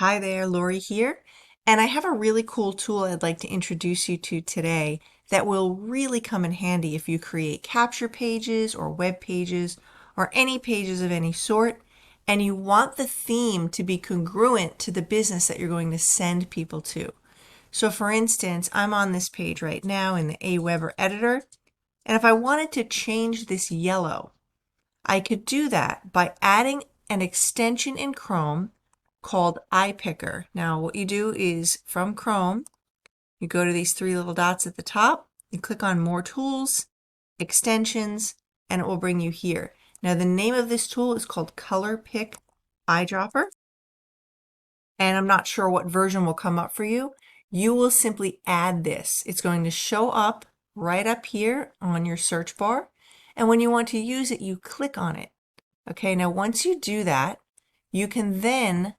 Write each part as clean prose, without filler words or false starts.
Hi there, Lori here, and I have a really cool tool I'd like to introduce you to today that will really come in handy if you create capture pages or web pages or any pages of any sort, and you want the theme to be congruent to the business that you're going to send people to. So for instance, I'm on this page right now in the Aweber editor, and if I wanted to change this yellow, I could do that by adding an extension in Chrome called 𝗖𝗶𝗶𝗶𝗶𝗶. Now what you do is from Chrome, you go to these three little dots at the top, you click on More Tools, Extensions, and it will bring you here. Now the name of this tool is called 𝗘𝘆𝗲𝗍 eyedropper, and I'm not sure what version will come up for you. You will simply add this. It's going to show up right up here on your search bar, and when you want to use it, you click on it. Okay, now once you do that, you can then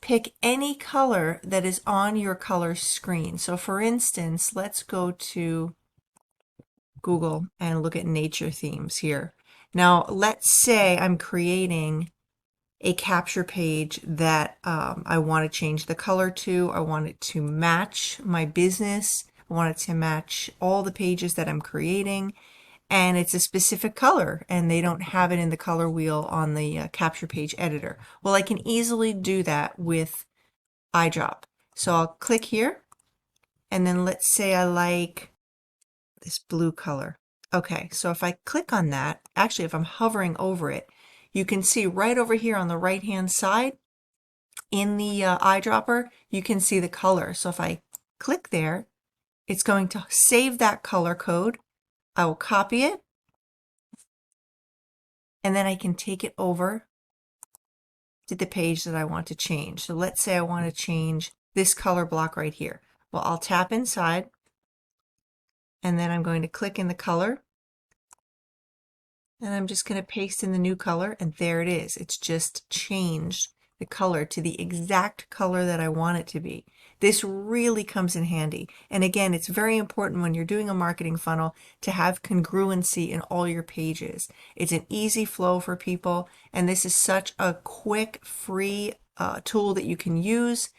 pick any color that is on your color screen. So for instance, let's go to Google and look at nature themes here. Now, let's say I'm creating a capture page that I want to change the color to. I want it to match my business. I want it to match all the pages that I'm creating. And it's a specific color, and they don't have it in the color wheel on the capture page editor. Well, I can easily do that with eyedrop. So I'll click here, and then let's say I like this blue color. Okay, so if I click on that, actually if I'm hovering over it, you can see right over here on the right hand side in the eyedropper, you can see the color. So if I click there, it's going to save that color code. I will copy it, and then I can take it over to the page that I want to change. So let's say I want to change this color block right here. Well, I'll tap inside, and then I'm going to click in the color, and I'm just going to paste in the new color, and there it is. It's just changed the color to the exact color that I want it to be. This really comes in handy. And again, it's very important when you're doing a marketing funnel to have congruency in all your pages. It's an easy flow for people, and this is such a quick, free tool that you can use.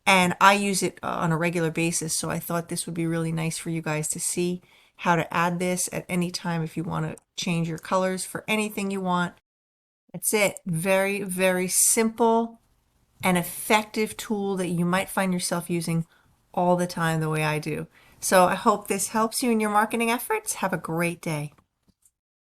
And I use it on a regular basis, so I thought this would be really nice for you guys to see how to add this at any time if you want to change your colors for anything you want. That's it. Very, very simple and effective tool that you might find yourself using all the time the way I do. So I hope this helps you in your marketing efforts. Have a great day.